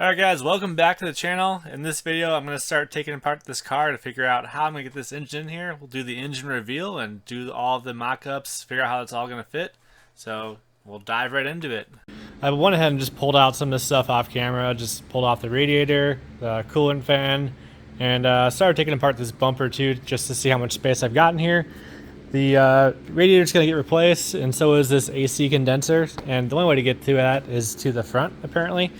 Alright guys, welcome back to the channel. In this video I'm going to start taking apart this car to figure out how I'm going to get this engine in here. We'll do the engine reveal and do all of the mock-ups, figure out how it's all going to fit. So we'll dive right into it. I went ahead and just pulled out some of this stuff off camera. Just pulled off the radiator, the coolant fan, and started taking apart this bumper too, just to see how much space I've got in here. The radiator's going to get replaced, and so is this AC condenser, and the only way to get to that is to the front apparently.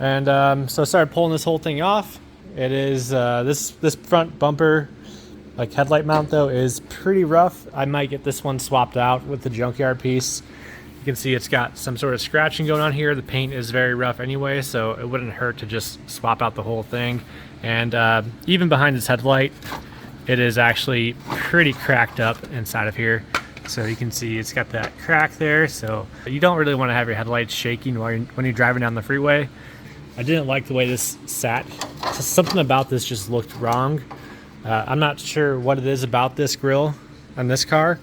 And so I started pulling this whole thing off. It is this front bumper, like headlight mount though, is pretty rough. I might get this one swapped out with the junkyard piece. You can see it's got some sort of scratching going on here. The paint is very rough anyway, so it wouldn't hurt to just swap out the whole thing. And even behind this headlight, it is actually pretty cracked up inside of here. So you can see it's got that crack there. So you don't really want to have your headlights shaking when you're driving down the freeway. I didn't like the way this sat. Something about this just looked wrong. I'm not sure what it is about this grille on this car.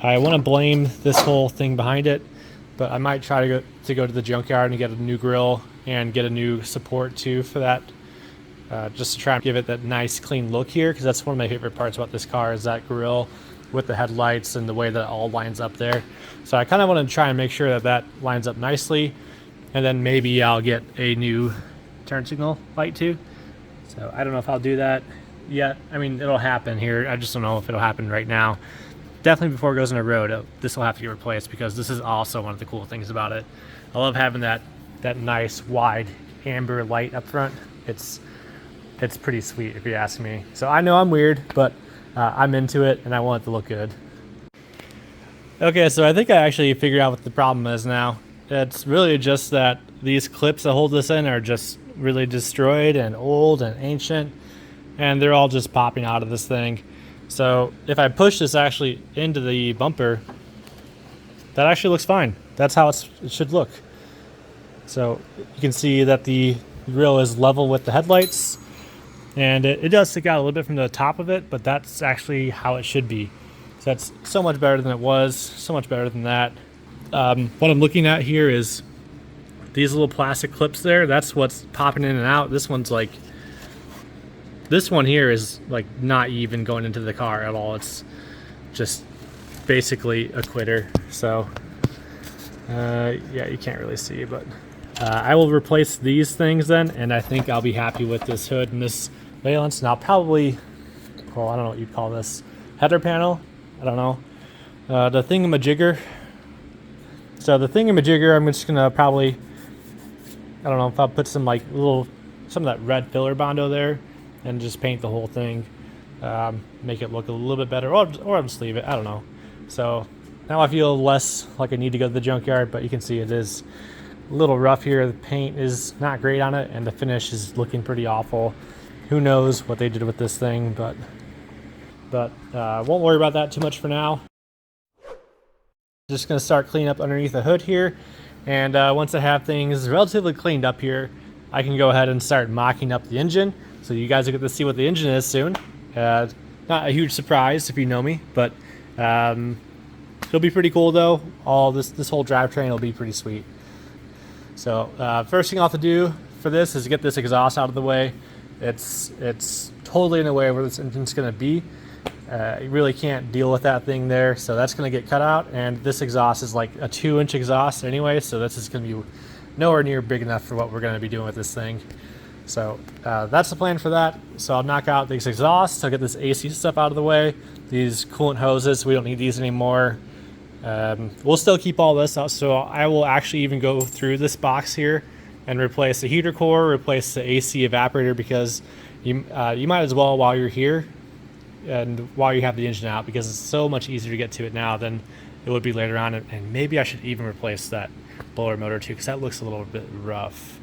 I want to blame this whole thing behind it, but I might try to go to the junkyard and get a new grille and get a new support too for that, just to try and give it that nice clean look here, because that's one of my favorite parts about this car is that grille with the headlights and the way that it all lines up there. So I kind of want to try and make sure that that lines up nicely. And then maybe I'll get a new turn signal light too. So I don't know if I'll do that yet. I mean, it'll happen here. I just don't know if it'll happen right now. Definitely before it goes on the road, this will have to get replaced, because this is also one of the cool things about it. I love having that nice wide amber light up front. It's pretty sweet if you ask me. So I know I'm weird, but I'm into it and I want it to look good. Okay, so I think I actually figured out what the problem is now. It's really just that these clips that hold this in are just really destroyed and old and ancient, and they're all just popping out of this thing. So if I push this actually into the bumper, that actually looks fine. That's how it should look. So you can see that the grille is level with the headlights, and it does stick out a little bit from the top of it, but that's actually how it should be. So that's so much better than it was, so much better than that. What I'm looking at here is these little plastic clips there. That's what's popping in and out. This one here is like not even going into the car at all. It's just basically a quitter. So yeah, you can't really see, but I will replace these things then, and I think I'll be happy with this hood and this valence. And I'll probably, well, I don't know what you'd call this, header panel, I don't know, the thingamajigger. So the thingamajigger, I'm just gonna probably, I don't know if I'll put some like some of that red filler Bondo there and just paint the whole thing, make it look a little bit better, or I'll just leave it, I don't know. So now I feel less like I need to go to the junkyard, but you can see it is a little rough here. The paint is not great on it, and the finish is looking pretty awful. Who knows what they did with this thing, but won't worry about that too much for now. Just going to start cleaning up underneath the hood here, and once I have things relatively cleaned up here, I can go ahead and start mocking up the engine. So you guys will get to see what the engine is soon. Not a huge surprise if you know me, but it'll be pretty cool though. All this whole drivetrain will be pretty sweet. So first thing I'll have to do for this is get this exhaust out of the way. It's totally in the way where this engine's going to be. You really can't deal with that thing there, so that's going to get cut out. And this exhaust is like a 2-inch exhaust anyway, so this is going to be nowhere near big enough for what we're going to be doing with this thing. So that's the plan for that. So I'll knock out these exhausts, I'll get this AC stuff out of the way, these coolant hoses, we don't need these anymore. We'll still keep all this out, so I will actually even go through this box here and replace the heater core, replace the AC evaporator, because you might as well while you're here and while you have the engine out, because it's so much easier to get to it now than it would be later on. And maybe I should even replace that blower motor too, because that looks a little bit rough.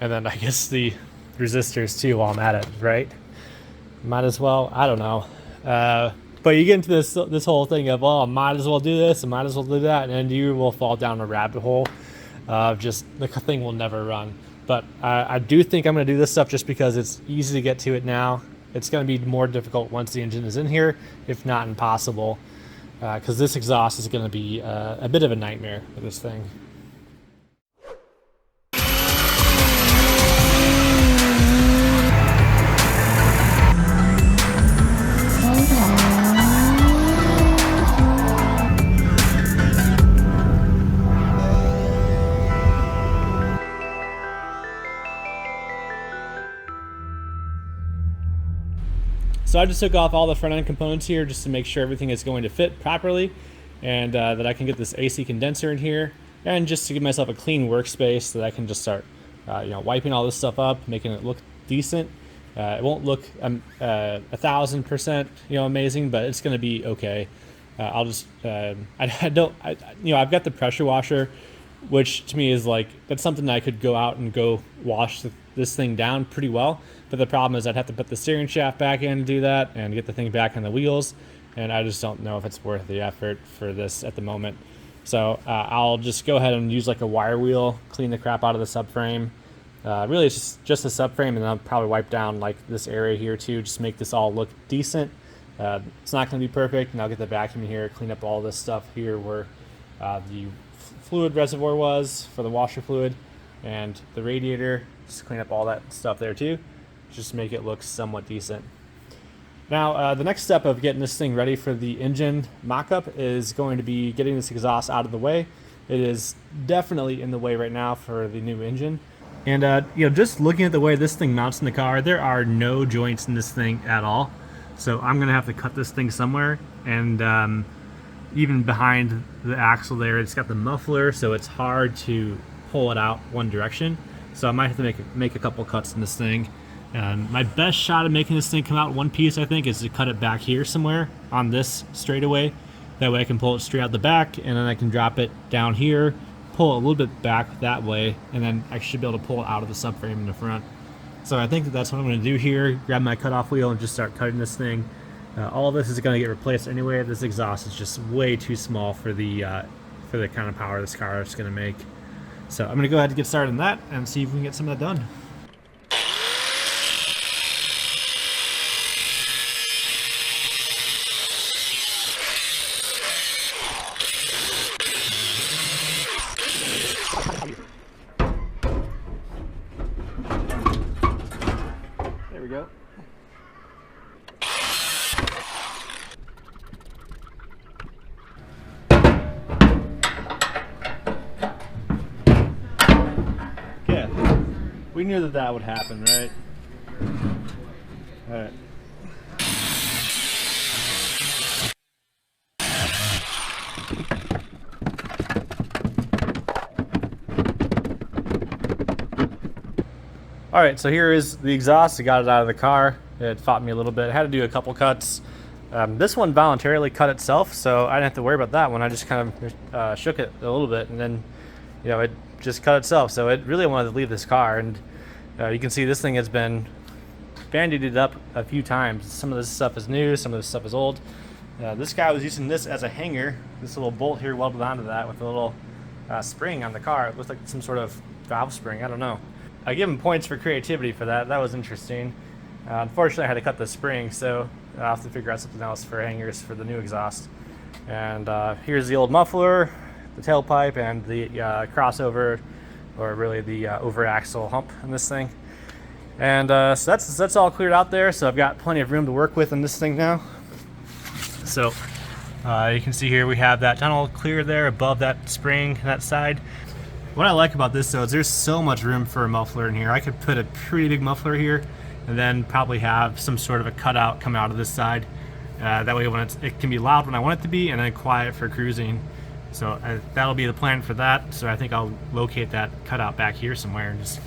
And then I guess the resistors too while I'm at it, right? Might as well, I don't know. But you get into this whole thing of, oh, I might as well do this, I might as well do that, and you will fall down a rabbit hole of just the thing will never run. But I do think I'm going to do this stuff just because it's easy to get to it now. It's going to be more difficult once the engine is in here, if not impossible, because this exhaust is going to be a bit of a nightmare with this thing. So I just took off all the front end components here just to make sure everything is going to fit properly, and that I can get this AC condenser in here, and just to give myself a clean workspace so that I can just start wiping all this stuff up, making it look decent. It won't look 1,000% amazing, but it's going to be okay. I'll just I've got the pressure washer, which to me is like, that's something that I could go out and go wash this thing down pretty well. But the problem is I'd have to put the steering shaft back in to do that and get the thing back on the wheels, and I just don't know if it's worth the effort for this at the moment. So I'll just go ahead and use like a wire wheel, clean the crap out of the subframe. Really it's just the subframe, and then I'll probably wipe down like this area here too, just make this all look decent. It's not going to be perfect, and I'll get the vacuum here, clean up all this stuff here where the fluid reservoir was for the washer fluid, and the radiator, just clean up all that stuff there too, just make it look somewhat decent. Now the next step of getting this thing ready for the engine mock-up is going to be getting this exhaust out of the way. It is definitely in the way right now for the new engine, and just looking at the way this thing mounts in the car, there are no joints in this thing at all. So I'm gonna have to cut this thing somewhere, and even behind the axle there, it's got the muffler, so it's hard to pull it out one direction. So I might have to make a couple cuts in this thing. My best shot of making this thing come out one piece, I think, is to cut it back here somewhere on this straightaway. That way I can pull it straight out the back, and then I can drop it down here, pull it a little bit back that way, and then I should be able to pull it out of the subframe in the front. So I think that's what I'm going to do here. Grab my cutoff wheel and just start cutting this thing. All of this is going to get replaced anyway. This exhaust is just way too small for the kind of power this car is going to make. So I'm going to go ahead and get started on that and see if we can get some of that done. There we go. Okay, we knew that would happen, right? All right. All right, so here is the exhaust. I got it out of the car. It fought me a little bit. I had to do a couple cuts. This one voluntarily cut itself, so I didn't have to worry about that one. I just kind of shook it a little bit, and then it just cut itself. So it really wanted to leave this car, and you can see this thing has been band-aided up a few times. Some of this stuff is new, some of this stuff is old. This guy was using this as a hanger, this little bolt here welded onto that with a little spring on the car. It looks like some sort of valve spring, I don't know. I give him points for creativity for that. That was interesting. Unfortunately, I had to cut the spring, so I'll have to figure out something else for hangers for the new exhaust. And here's the old muffler, the tailpipe, and the crossover, or really the over axle hump in this thing. And so that's all cleared out there, so I've got plenty of room to work with in this thing now. So you can see here we have that tunnel clear there above that spring, that side. What I like about this though is there's so much room for a muffler in here. I could put a pretty big muffler here and then probably have some sort of a cutout come out of this side. That way when it can be loud when I want it to be, and then quiet for cruising. So that'll be the plan for that. So I think I'll locate that cutout back here somewhere, and just,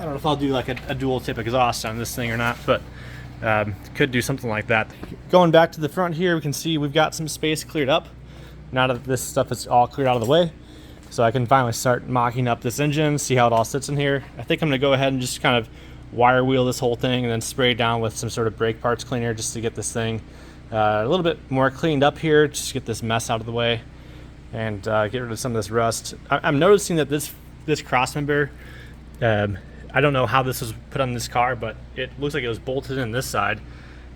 I don't know if I'll do like a dual tip exhaust on this thing or not, but could do something like that. Going back to the front here, we can see we've got some space cleared up. Now that this stuff is all cleared out of the way, so I can finally start mocking up this engine, see how it all sits in here. I think I'm gonna go ahead and just kind of wire wheel this whole thing and then spray it down with some sort of brake parts cleaner just to get this thing a little bit more cleaned up here, just to get this mess out of the way and get rid of some of this rust. I'm noticing that this cross member, I don't know how this was put on this car, but it looks like it was bolted in this side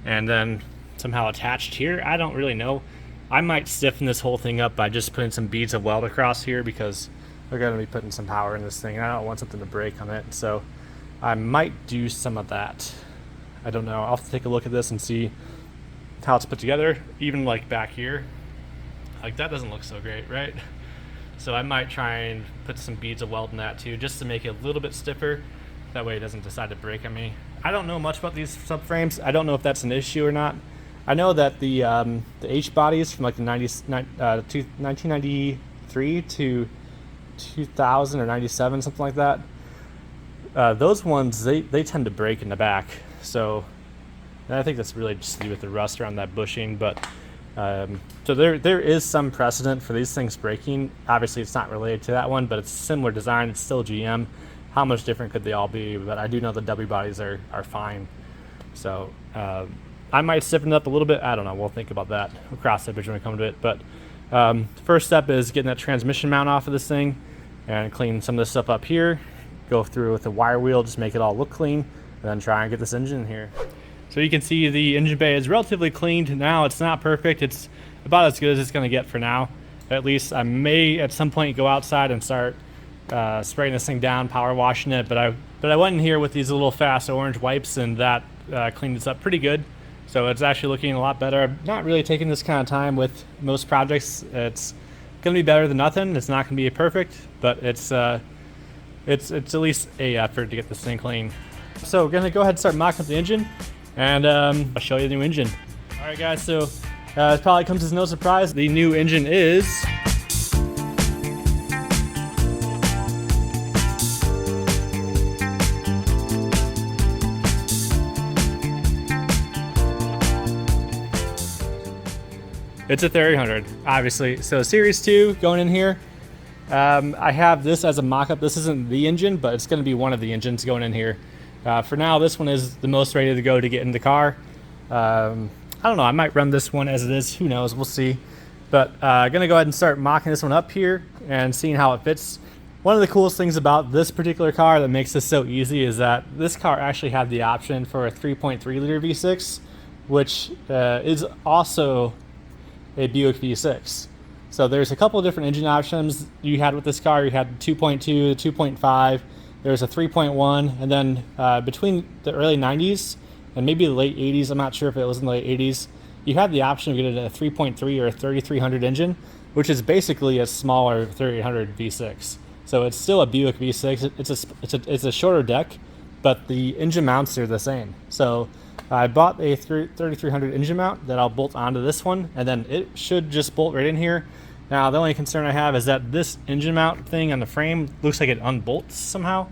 and then somehow attached here. I don't really know. I might stiffen this whole thing up by just putting some beads of weld across here, because we're going to be putting some power in this thing and I don't want something to break on it. So I might do some of that. I don't know. I'll have to take a look at this and see how it's put together. Even like back here, like that doesn't look so great, right? So I might try and put some beads of weld in that too, just to make it a little bit stiffer. That way it doesn't decide to break on me. I don't know much about these subframes. I don't know if that's an issue or not. I know that the H bodies from like the 1993 to 2000 or 97, something like that. Those ones, they tend to break in the back. So I think that's really just to do with the rust around that bushing. But so there is some precedent for these things breaking. Obviously, it's not related to that one, but it's a similar design. It's still GM. How much different could they all be? But I do know the W bodies are fine. So I might stiffen it up a little bit. I don't know. We'll think about that. We'll cross that bridge when we come to it. But first step is getting that transmission mount off of this thing and clean some of this stuff up here. Go through with the wire wheel, just make it all look clean, and then try and get this engine in here. So you can see the engine bay is relatively cleaned now. It's not perfect. It's about as good as it's going to get for now. At least I may at some point go outside and start spraying this thing down, power washing it. But I went in here with these little fast orange wipes, and that cleaned this up pretty good. So it's actually looking a lot better. I'm not really taking this kind of time with most projects. It's going to be better than nothing. It's not going to be perfect, but it's at least a effort to get this thing clean. So we're going to go ahead and start mocking up the engine, and I'll show you the new engine. All right, guys. So it probably comes as no surprise. The new engine is it's a 300, obviously. So Series 2 going in here. I have this as a mock-up. This isn't the engine, but it's going to be one of the engines going in here. For now, this one is the most ready to go to get in the car. I don't know. I might run this one as it is. Who knows? We'll see. But I'm going to go ahead and start mocking this one up here and seeing how it fits. One of the coolest things about this particular car that makes this so easy is that this car actually had the option for a 3.3 liter V6, which is also a Buick V6. So there's a couple of different engine options you had with this car. You had 2.2, 2.5, there's a 3.1, and then between the early 90s and maybe the late 80s, I'm not sure if it was in the late 80s, you had the option of getting a 3.3 or a 3300 engine, which is basically a smaller 3800 V6. So it's still a Buick V6. It's a shorter deck, but the engine mounts are the same. So I bought a 3300 engine mount that I'll bolt onto this one, and then it should just bolt right in here. Now, the only concern I have is that this engine mount thing on the frame looks like it unbolts somehow.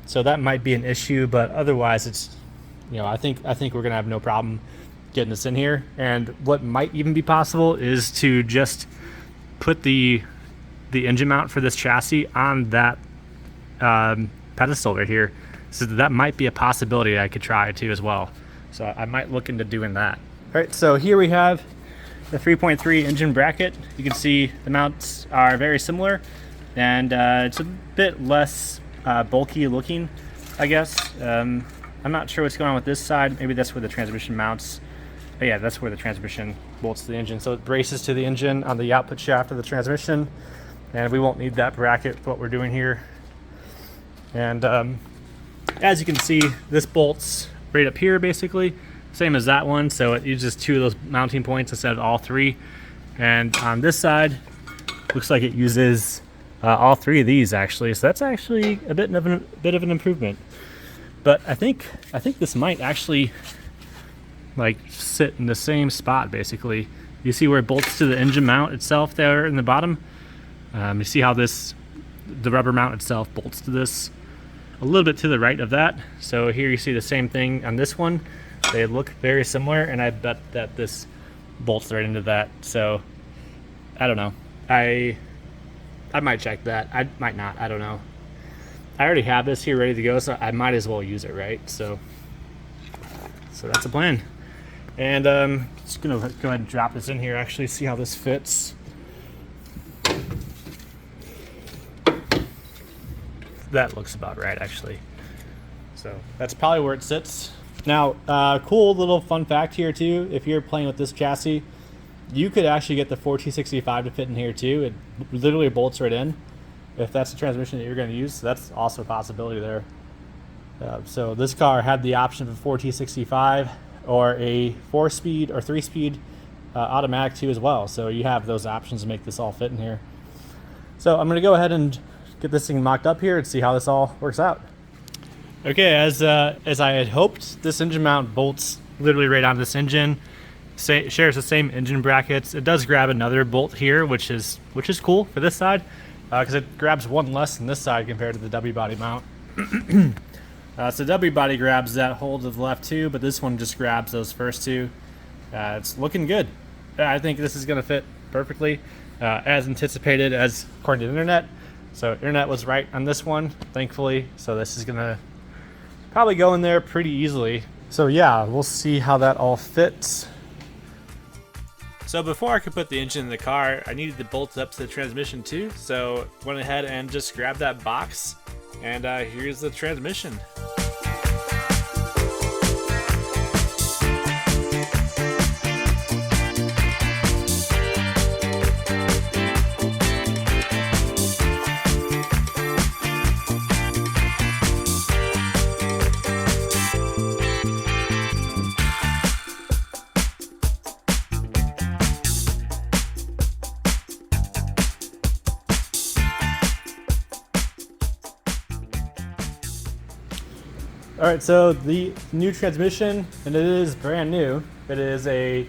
So that might be an issue, but otherwise it's, I think we're gonna have no problem getting this in here. And what might even be possible is to just put the engine mount for this chassis on that pedestal right here. So that might be a possibility I could try too as well. So I might look into doing that. All right, so here we have the 3.3 engine bracket. You can see the mounts are very similar, and it's a bit less bulky looking, I guess. I'm not sure what's going on with this side. Maybe that's where the transmission mounts. But yeah, that's where the transmission bolts to the engine. So it braces to the engine on the output shaft of the transmission, and we won't need that bracket for what we're doing here. And as you can see, this bolts right up here, basically same as that one, so it uses 2 of those mounting points instead of all 3. And on this side, looks like it uses all 3 of these actually, so that's actually a bit of an improvement. But I think this might actually like sit in the same spot. Basically, you see where it bolts to the engine mount itself there in the bottom. You see how the rubber mount itself bolts to this a little bit to the right of that. So here you see the same thing on this one. They look very similar, and I bet that this bolts right into that. So I don't know. I might check that. I might not. I don't know. I already have this here ready to go, so I might as well use it, right? So that's the plan. And just gonna go ahead and drop this in here. Actually, see how this fits. That looks about right, actually. So that's probably where it sits. Now, cool little fun fact here too. If you're playing with this chassis, you could actually get the 4265 to fit in here too. It literally bolts right in. If that's the transmission that you're going to use, so that's also a possibility there. So this car had the option of a 4265 or a 4-speed or 3-speed automatic too as well. So you have those options to make this all fit in here. So I'm going to go ahead and get this thing mocked up here and see how this all works out. Okay, as I had hoped, this engine mount bolts literally right on this engine. Shares the same engine brackets. It does grab another bolt here, which is cool for this side, because it grabs one less than this side compared to the W body mount. So W body grabs that hole to the left too, but this one just grabs those first two. It's looking good. I think this is going to fit perfectly, as anticipated, as according to the internet. So internet was right on this one, thankfully. So this is going to probably go in there pretty easily. So yeah, we'll see how that all fits. So before I could put the engine in the car, I needed to bolt up to the transmission too. So went ahead and just grabbed that box, and here's the transmission. All right, so the new transmission, and it is brand new. It is a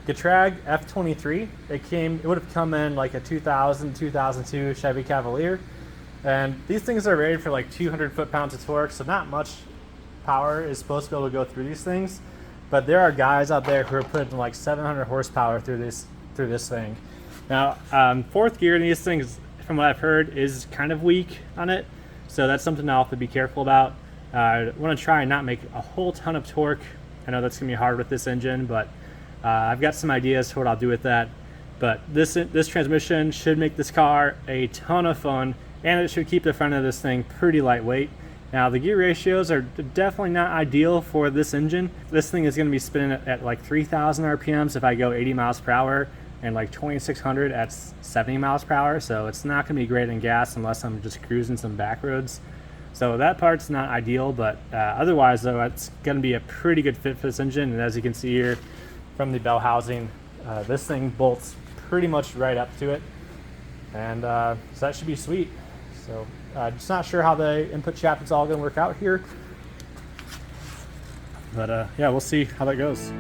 Getrag F23. It would have come in like a 2000, 2002 Chevy Cavalier. And these things are rated for like 200 foot-pounds of torque, so not much power is supposed to be able to go through these things. But there are guys out there who are putting like 700 horsepower through this thing. Now, fourth gear in these things, from what I've heard, is kind of weak on it. So that's something I'll have to be careful about. I want to try and not make a whole ton of torque. I know that's going to be hard with this engine, but I've got some ideas for what I'll do with that. But this transmission should make this car a ton of fun, and it should keep the front of this thing pretty lightweight. Now, the gear ratios are definitely not ideal for this engine. This thing is going to be spinning at like 3,000 RPMs if I go 80 miles per hour, and like 2,600 at 70 miles per hour. So it's not going to be great in gas unless I'm just cruising some back roads. So that part's not ideal, but otherwise though, it's going to be a pretty good fit for this engine. And as you can see here from the bell housing, this thing bolts pretty much right up to it. And so that should be sweet. So just not sure how the input shaft is all going to work out here. But yeah, we'll see how that goes.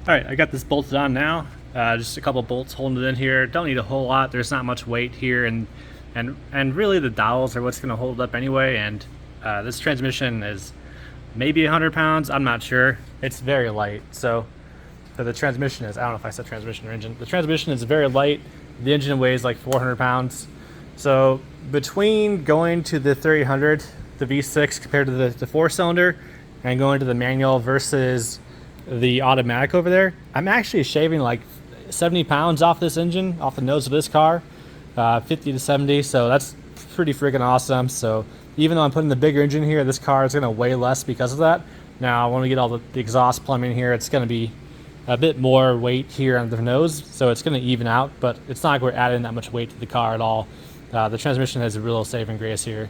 All right, I got this bolted on now. Just a couple bolts holding it in here. Don't need a whole lot. There's not much weight here, and really the dowels are what's going to hold it up anyway. And this transmission is maybe 100 pounds. I'm not sure. It's very light. So the transmission is, I don't know if I said transmission or engine. The transmission is very light. The engine weighs like 400 pounds. So between going to the 300, the V6 compared to the four-cylinder, and going to the manual versus the automatic over there, I'm actually shaving like 70 pounds off this engine, off the nose of this car, 50 to 70. So that's pretty freaking awesome. So even though I'm putting the bigger engine here, this car is going to weigh less because of that. Now, when we get all the exhaust plumbing here, it's going to be a bit more weight here on the nose, so it's going to even out, but it's not like we're adding that much weight to the car at all. The transmission has a real saving grace here.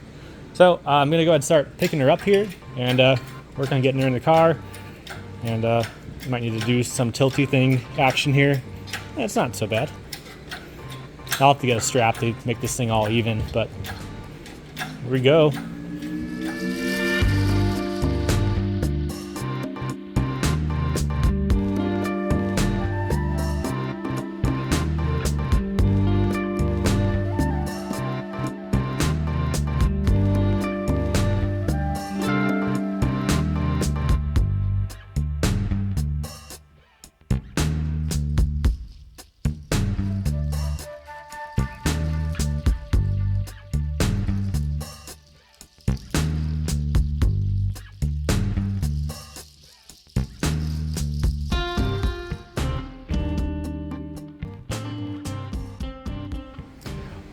So I'm going to go ahead and start picking her up here and work on getting her in the car. And might need to do some tilty thing action here. It's not so bad. I'll have to get a strap to make this thing all even, but here we go.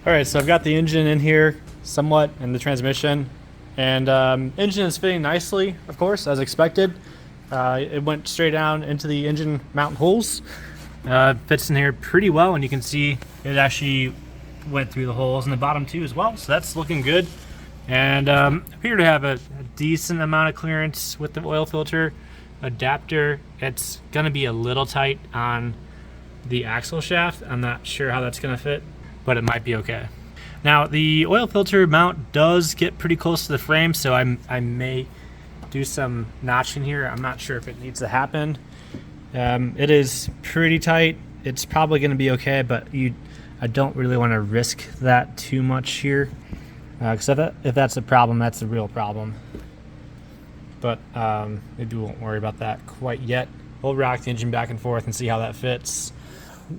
All right, so I've got the engine in here somewhat and the transmission, and engine is fitting nicely, of course, as expected. It went straight down into the engine mount holes. Fits in here pretty well, and you can see it actually went through the holes in the bottom too as well, so that's looking good. And appear to have a decent amount of clearance with the oil filter adapter. It's gonna be a little tight on the axle shaft. I'm not sure how that's gonna fit, but it might be okay. Now the oil filter mount does get pretty close to the frame, so I may do some notching here. I'm not sure if it needs to happen. It is pretty tight. It's probably gonna be okay, but I don't really want to risk that too much here, because if that's a problem, that's a real problem. But maybe we won't worry about that quite yet. We'll rock the engine back and forth and see how that fits.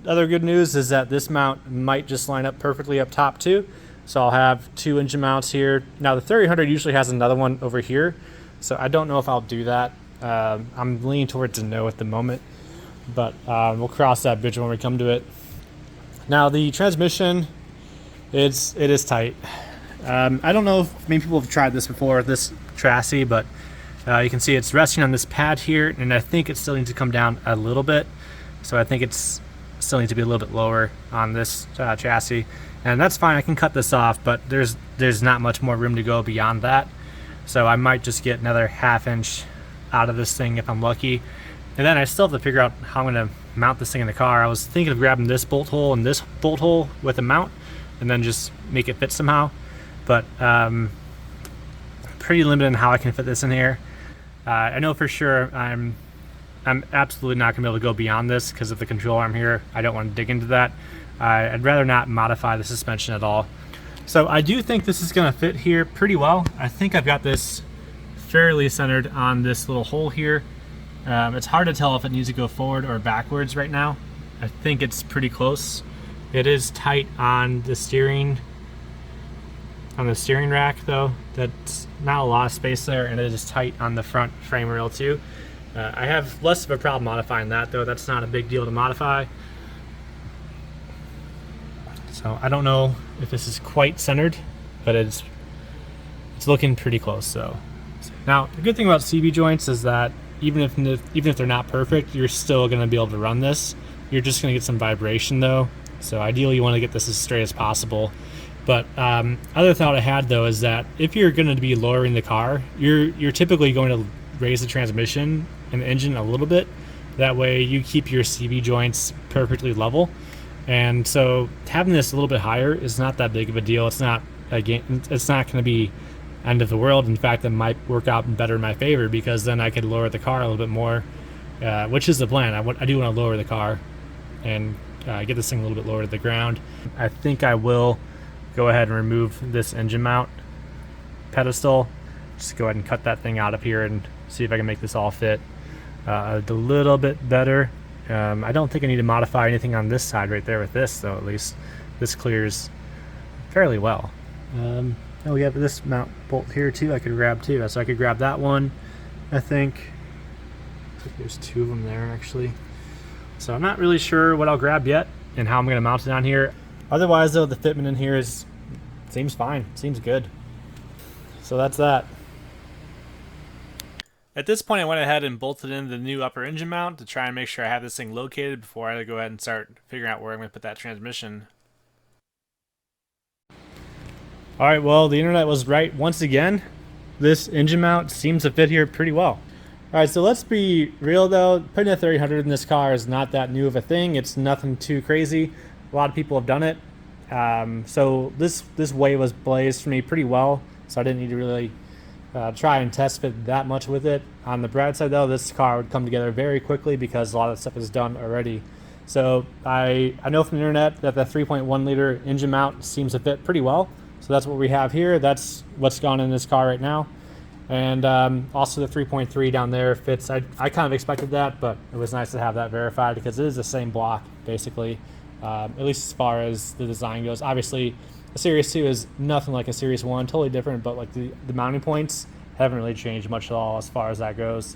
Other good news is that this mount might just line up perfectly up top too. So I'll have two engine mounts here. Now the 3800 usually has another one over here, so I don't know if I'll do that. I'm leaning towards a no at the moment, but we'll cross that bridge when we come to it. Now the transmission, it is tight. I don't know if many people have tried this before, this chassis, but you can see it's resting on this pad here, and I think it still needs to come down a little bit. So I think it's still needs to be a little bit lower on this chassis, and that's fine. I can cut this off, but there's not much more room to go beyond that. So I might just get another 1/2 inch out of this thing if I'm lucky. And then I still have to figure out how I'm going to mount this thing in the car. I was thinking of grabbing this bolt hole and this bolt hole with a mount and then just make it fit somehow. But pretty limited in how I can fit this in here. I know for sure I'm absolutely not going to be able to go beyond this because of the control arm here. I don't want to dig into that. I'd rather not modify the suspension at all. So I do think this is going to fit here pretty well. I think I've got this fairly centered on this little hole here. It's hard to tell if it needs to go forward or backwards right now. I think it's pretty close. It is tight on the steering rack though. That's not a lot of space there, and it is tight on the front frame rail too. I have less of a problem modifying that though. That's not a big deal to modify. So I don't know if this is quite centered, but it's looking pretty close. So now the good thing about CB joints is that even if they're not perfect, you're still going to be able to run this. You're just going to get some vibration though. So ideally you want to get this as straight as possible. But other thought I had though is that if you're going to be lowering the car, you're typically going to raise the transmission and the engine a little bit. That way you keep your CB joints perfectly level. And so having this a little bit higher is not that big of a deal. It's not going to be end of the world. In fact, it might work out better in my favor because then I could lower the car a little bit more, which is the plan. I do want to lower the car and get this thing a little bit lower to the ground. I think I will go ahead and remove this engine mount pedestal. Just go ahead and cut that thing out of here and see if I can make this all fit a little bit better. I don't think I need to modify anything on this side right there with this though. At least this clears fairly well. Oh, we have this mount bolt here too I could grab too, so I could grab that one. I think there's two of them there actually. So I'm not really sure what I'll grab yet and how I'm going to mount it on here. Otherwise though, the fitment in here seems fine, seems good. So that's that. At this point I went ahead and bolted in the new upper engine mount to try and make sure I have this thing located before I go ahead and start figuring out where I'm going to put that transmission. Alright, well the internet was right once again. This engine mount seems to fit here pretty well. Alright, so let's be real though. Putting a 3800 in this car is not that new of a thing. It's nothing too crazy. A lot of people have done it. So this way was blazed for me pretty well, so I didn't need to really try and test fit that much with it. On the bright side though, this car would come together very quickly because a lot of stuff is done already. So I know from the internet that the 3.1 liter engine mount seems to fit pretty well. So that's what we have here. That's what's gone in this car right now. And also the 3.3 down there fits. I kind of expected that, but it was nice to have that verified because it is the same block basically, at least as far as the design goes. Obviously a Series 2 is nothing like a Series 1, totally different, but like the mounting points haven't really changed much at all as far as that goes.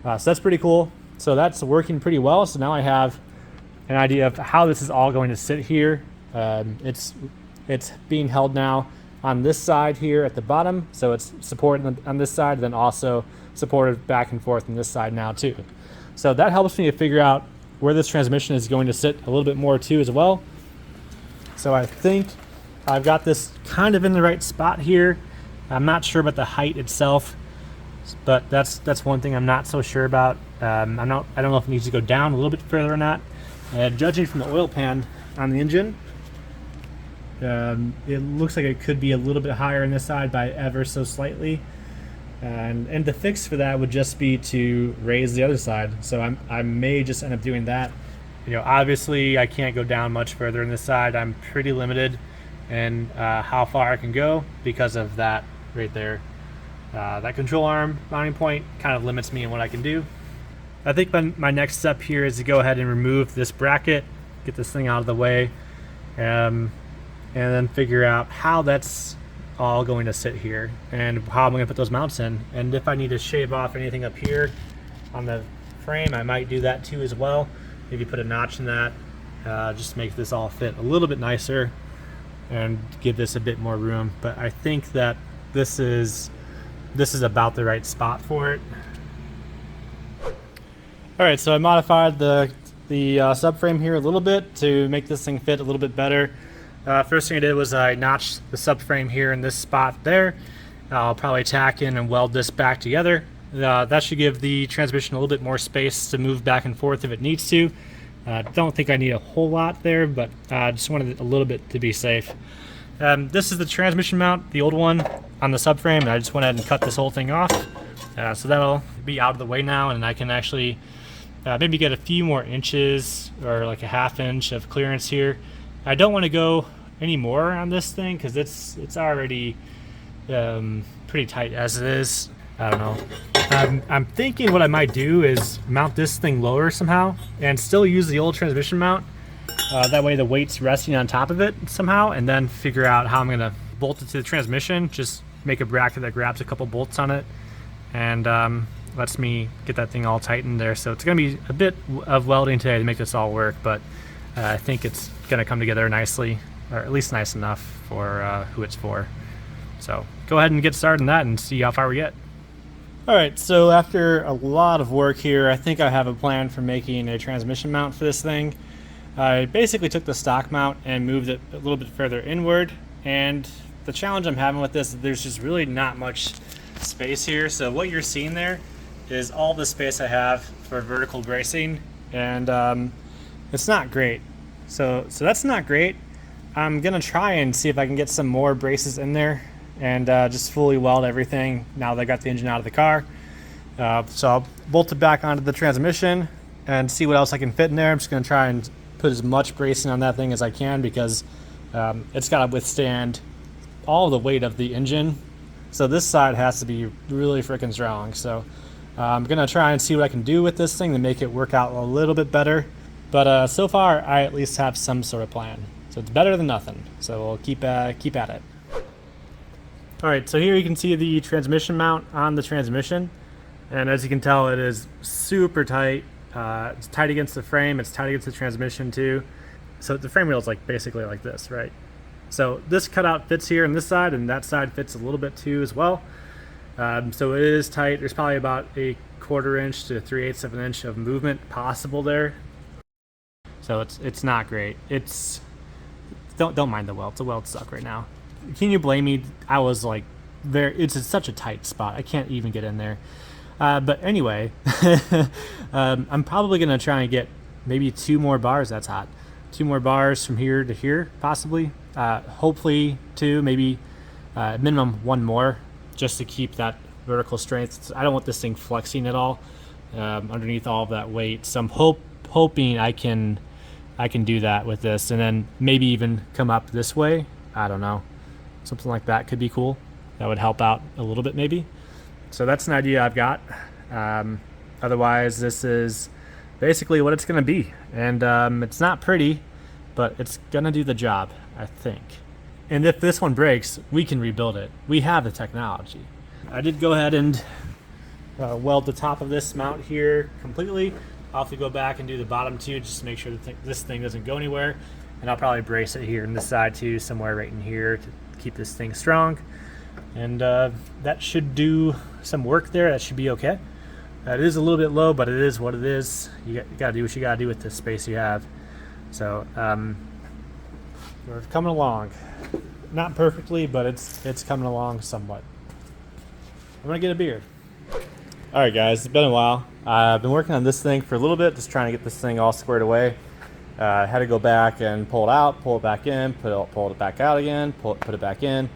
So that's pretty cool. So that's working pretty well. So now I have an idea of how this is all going to sit here. It's It's being held now on this side here at the bottom, so it's supported on this side, then also supported back and forth on this side now too. So that helps me to figure out where this transmission is going to sit a little bit more too as well. So I think I've got this kind of in the right spot here. I'm not sure about the height itself, but that's one thing I'm not so sure about. I don't know if it needs to go down a little bit further or not. Judging from the oil pan on the engine, it looks like it could be a little bit higher on this side by ever so slightly. And the fix for that would just be to raise the other side. So I may just end up doing that. You know, obviously I can't go down much further on this side. I'm pretty limited in how far I can go because of that right there. That control arm mounting point kind of limits me in what I can do. I think my next step here is to go ahead and remove this bracket, get this thing out of the way, and then figure out how that's all going to sit here and how I'm going to put those mounts in. And if I need to shave off anything up here on the frame, I might do that too as well. Maybe put a notch in that, just to make this all fit a little bit nicer and give this a bit more room. But I think that this is about the right spot for it. All right, so I modified the subframe here a little bit to make this thing fit a little bit better. First thing I did was I notched the subframe here in this spot there. I'll probably tack in and weld this back together. That should give the transmission a little bit more space to move back and forth if it needs to. Don't think I need a whole lot there, but just wanted a little bit to be safe. This is the transmission mount, the old one on the subframe, and I just went ahead and cut this whole thing off. So that'll be out of the way now, and I can actually maybe get a few more inches or like a ½ inch of clearance here. I don't want to go any more on this thing because it's already pretty tight as it is. I don't know. I'm thinking what I might do is mount this thing lower somehow and still use the old transmission mount. That way the weight's resting on top of it somehow, and then figure out how I'm going to bolt it to the transmission. Just make a bracket that grabs a couple bolts on it and lets me get that thing all tightened there. So it's going to be a bit of welding today to make this all work, but I think it's going to come together nicely, or at least nice enough for who it's for. So go ahead and get started on that and see how far we get. Alright, so after a lot of work here, I think I have a plan for making a transmission mount for this thing. I basically took the stock mount and moved it a little bit further inward, and the challenge I'm having with this is there's just really not much space here. So what you're seeing there is all the space I have for vertical bracing, and it's not great. So that's not great. I'm gonna try and see if I can get some more braces in there and just fully weld everything now that I got the engine out of the car. So I'll bolt it back onto the transmission and see what else I can fit in there. I'm just gonna try and put as much bracing on that thing as I can because it's gotta withstand all the weight of the engine. So this side has to be really freaking strong. So I'm gonna try and see what I can do with this thing to make it work out a little bit better. But so far, I at least have some sort of plan. So it's better than nothing. So we'll keep at it. All right, so here you can see the transmission mount on the transmission. And as you can tell, it is super tight. It's tight against the frame. It's tight against the transmission too. So the frame wheel is like basically like this, right? So this cutout fits here on this side, and that side fits a little bit too as well. So it is tight. There's probably about a 1/4 inch to 3/8 of an inch of movement possible there. So it's not great. Don't mind the welds. The welds suck right now. Can you blame me? I was like it's such a tight spot. I can't even get in there. But anyway, I'm probably gonna try and get maybe 2 more bars. That's hot. 2 more bars from here to here, possibly. Hopefully 2, maybe minimum 1 more, just to keep that vertical strength. I don't want this thing flexing at all underneath all of that weight. So I'm hoping I can do that with this, and then maybe even come up this way. I don't know. Something like that could be cool. That would help out a little bit maybe. So that's an idea I've got. Otherwise, this is basically what it's going to be. And it's not pretty, but it's going to do the job, I think. And if this one breaks, we can rebuild it. We have the technology. I did go ahead and weld the top of this mount here completely. I'll have to go back and do the bottom too, just to make sure that this thing doesn't go anywhere. And I'll probably brace it here in this side too, somewhere right in here to keep this thing strong. And that should do some work there. That should be okay. It is a little bit low, but it is what it is. You gotta do what you gotta do with the space you have. So we're coming along. Not perfectly, but it's coming along somewhat. I'm gonna get a beer. All right, guys, it's been a while. I've been working on this thing for a little bit, just trying to get this thing all squared away. I had to go back and pull it out, pull it back in, pull it back out again, put it back in,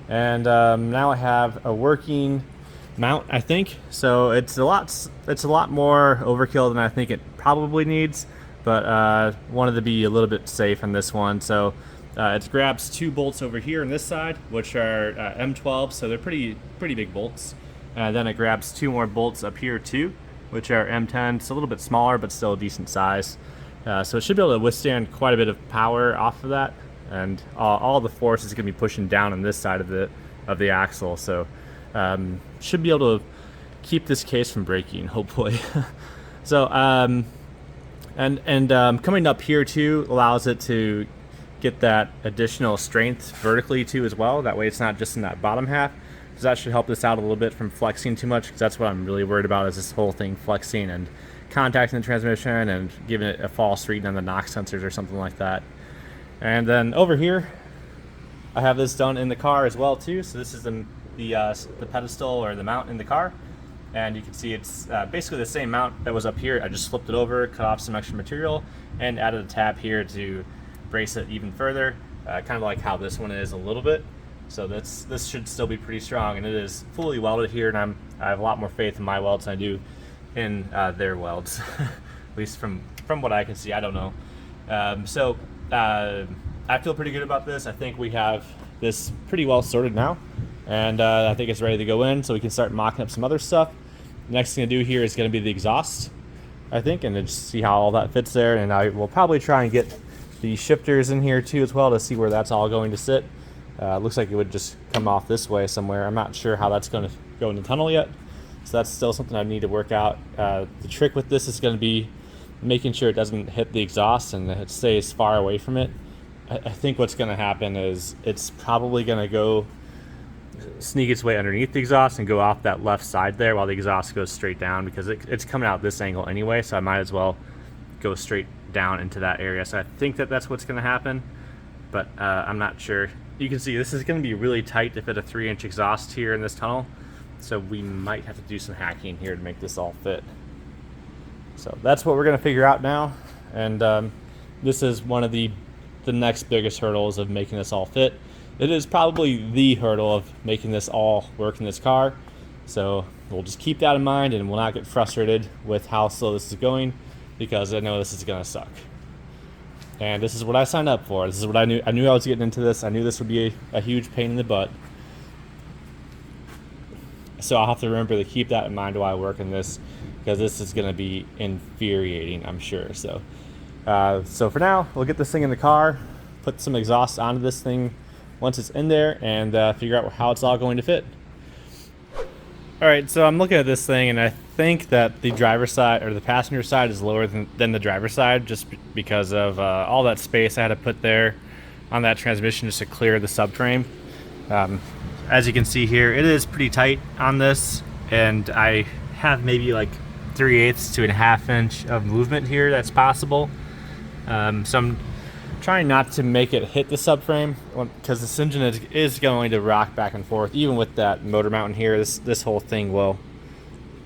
and now I have a working mount, I think. So it's a lot more overkill than I think it probably needs, but wanted to be a little bit safe on this one. So it grabs 2 bolts over here on this side, which are M12, so they're pretty big bolts. And then it grabs 2 more bolts up here too, which are M10. It's a little bit smaller, but still a decent size. So it should be able to withstand quite a bit of power off of that, and all the force is going to be pushing down on this side of the axle. So should be able to keep this case from breaking, hopefully. So coming up here too allows it to get that additional strength vertically too as well. That way it's not just in that bottom half. So that should help this out a little bit from flexing too much, because that's what I'm really worried about, is this whole thing flexing and contacting the transmission and giving it a false reading on the knock sensors or something like that. And then over here, I have this done in the car as well too. So this is the pedestal or the mount in the car, and you can see it's basically the same mount that was up here. I just flipped it over, cut off some extra material, and added a tab here to brace it even further, kind of like how this one is a little bit. So this should still be pretty strong, and it is fully welded here, and I have a lot more faith in my welds than I do in their welds, at least from what I can see. I don't know. I feel pretty good about this. I think we have this pretty well sorted now, and I think it's ready to go in, so we can start mocking up some other stuff. The next thing to do here is going to be the exhaust, I think, and then just see how all that fits there. And I will probably try and get the shifters in here too as well to see where that's all going to sit. Looks like it would just come off this way somewhere. I'm not sure how that's going to go in the tunnel yet, so that's still something I need to work out. The trick with this is going to be making sure it doesn't hit the exhaust and that it stays far away from it. I think what's going to happen is it's probably going to go sneak its way underneath the exhaust and go off that left side there while the exhaust goes straight down, because it's coming out this angle anyway, so I might as well go straight down into that area. So I think that's what's going to happen, but I'm not sure. You can see this is going to be really tight to fit a 3-inch exhaust here in this tunnel, so we might have to do some hacking here to make this all fit. So that's what we're going to figure out now, and this is one of the next biggest hurdles of making this all fit. It is probably the hurdle of making this all work in this car, so we'll just keep that in mind, and we'll not get frustrated with how slow this is going, because I know this is going to suck. And this is what I signed up for. This is what I knew. I knew I was getting into this. I knew this would be a huge pain in the butt. So I'll have to remember to keep that in mind while I work on this, because this is going to be infuriating, I'm sure. So for now, we'll get this thing in the car, put some exhaust onto this thing once it's in there, and figure out how it's all going to fit. All right, so I'm looking at this thing, and I think that the driver's side or the passenger side is lower than the driver's side, just because of all that space I had to put there on that transmission just to clear the subframe. As you can see here, it is pretty tight on this, and I have maybe like 3/8 to 1/2 inch of movement here that's possible. So I'm trying not to make it hit the subframe, because this engine is going to rock back and forth. Even with that motor mount in here, this whole thing will,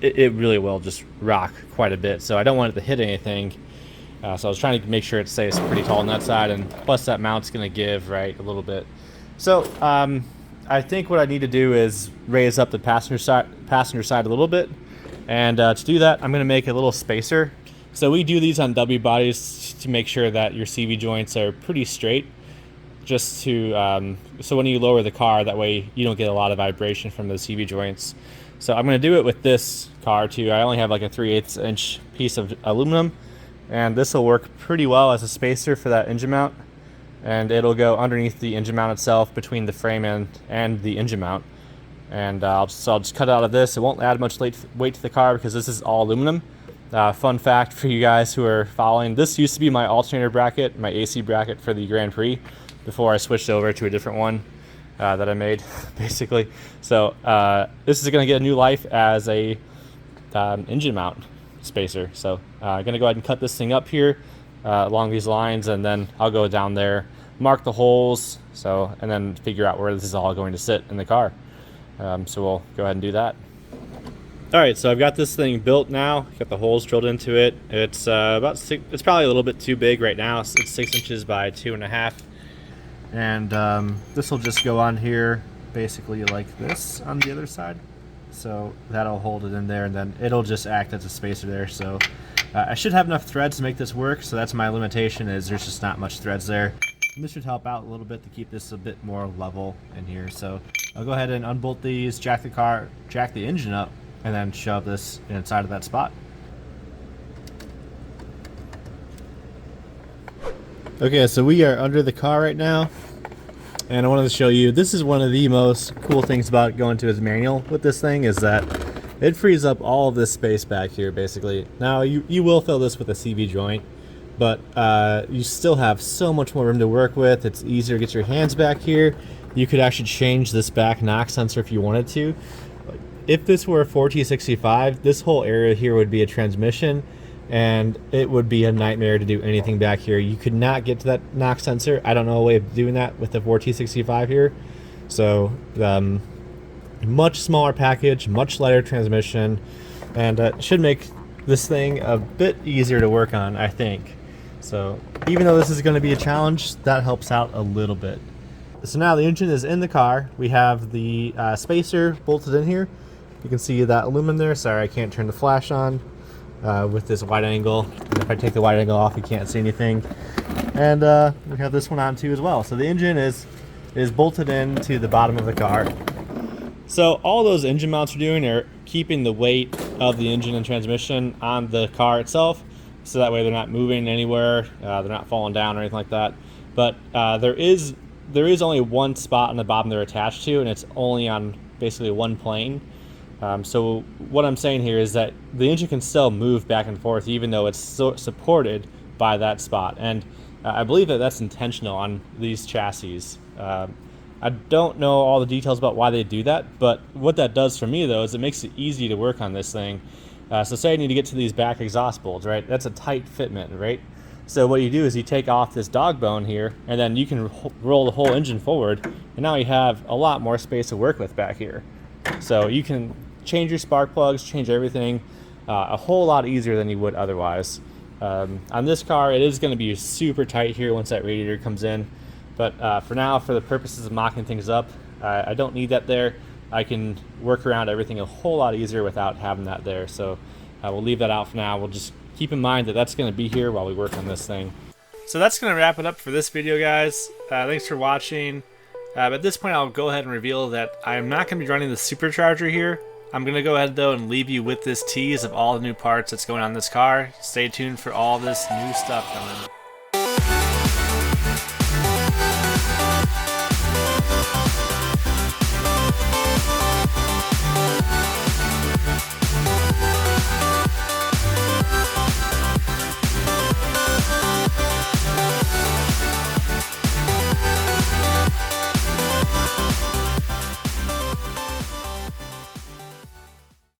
it really will just rock quite a bit. So I don't want it to hit anything. So I was trying to make sure it stays pretty tall on that side, and plus that mount's going to give right a little bit. So I think what I need to do is raise up the passenger side a little bit, and to do that, I'm going to make a little spacer. So we do these on W bodies to make sure that your CV joints are pretty straight, just to so when you lower the car, that way you don't get a lot of vibration from the CV joints. So I'm going to do it with this car too. I only have like a 3/8 inch piece of aluminum, and this will work pretty well as a spacer for that engine mount, and it'll go underneath the engine mount itself, between the frame and the engine mount. And so I'll just cut it out of this. It won't add much weight to the car, because this is all aluminum. Fun fact for you guys who are following, this used to be my alternator bracket, my AC bracket for the Grand Prix, before I switched over to a different one that I made, basically. So this is going to get a new life as a engine mount spacer. So I'm going to go ahead and cut this thing up here along these lines, and then I'll go down there, mark the holes, and then figure out where this is all going to sit in the car. So we'll go ahead and do that. All right, so I've got this thing built now. Got the holes drilled into it. It's it's probably a little bit too big right now. It's 6 inches by 2.5, and this will just go on here, basically like this on the other side. So that'll hold it in there, and then it'll just act as a spacer there. So I should have enough threads to make this work. So that's my limitation, is there's just not much threads there. And this should help out a little bit to keep this a bit more level in here. So I'll go ahead and unbolt these, jack the engine up, and then shove this inside of that spot. Okay, so we are under the car right now, and I wanted to show you, this is one of the most cool things about going to his manual with this thing, is that it frees up all of this space back here, basically. Now, you will fill this with a CV joint, but you still have so much more room to work with. It's easier to get your hands back here. You could actually change this back knock sensor if you wanted to. If this were a 4T65, this whole area here would be a transmission, and it would be a nightmare to do anything back here. You could not get to that knock sensor. I don't know a way of doing that with the 4T65 here. So much smaller package, much lighter transmission, and should make this thing a bit easier to work on, I think. So even though this is going to be a challenge, that helps out a little bit. So now the engine is in the car. We have the spacer bolted in here. You can see that aluminum there. Sorry, I can't turn the flash on with this wide angle. And if I take the wide angle off, you can't see anything. And we have this one on too as well. So the engine is bolted into the bottom of the car. So all those engine mounts are doing are keeping the weight of the engine and transmission on the car itself, so that way they're not moving anywhere, they're not falling down or anything like that. But there is only one spot on the bottom they're attached to, and it's only on basically one plane. So what I'm saying here is that the engine can still move back and forth even though it's supported by that spot. And I believe that that's intentional on these chassis. I don't know all the details about why they do that, but what that does for me though is it makes it easy to work on this thing. So say I need to get to these back exhaust bolts, right? That's a tight fitment, right? So what you do is you take off this dog bone here, and then you can roll the whole engine forward, and now you have a lot more space to work with back here. So you can change your spark plugs, change everything a whole lot easier than you would otherwise. On this car, it is going to be super tight here once that radiator comes in, but for now, for the purposes of mocking things up, I don't need that there. I can work around everything a whole lot easier without having that there. So we'll leave that out for now. We'll just keep in mind that that's going to be here while we work on this thing. So that's going to wrap it up for this video, guys. Thanks for watching. At this point, I'll go ahead and reveal that I'm not going to be running the supercharger here. I'm going to go ahead, though, and leave you with this tease of all the new parts that's going on in this car. Stay tuned for all this new stuff coming.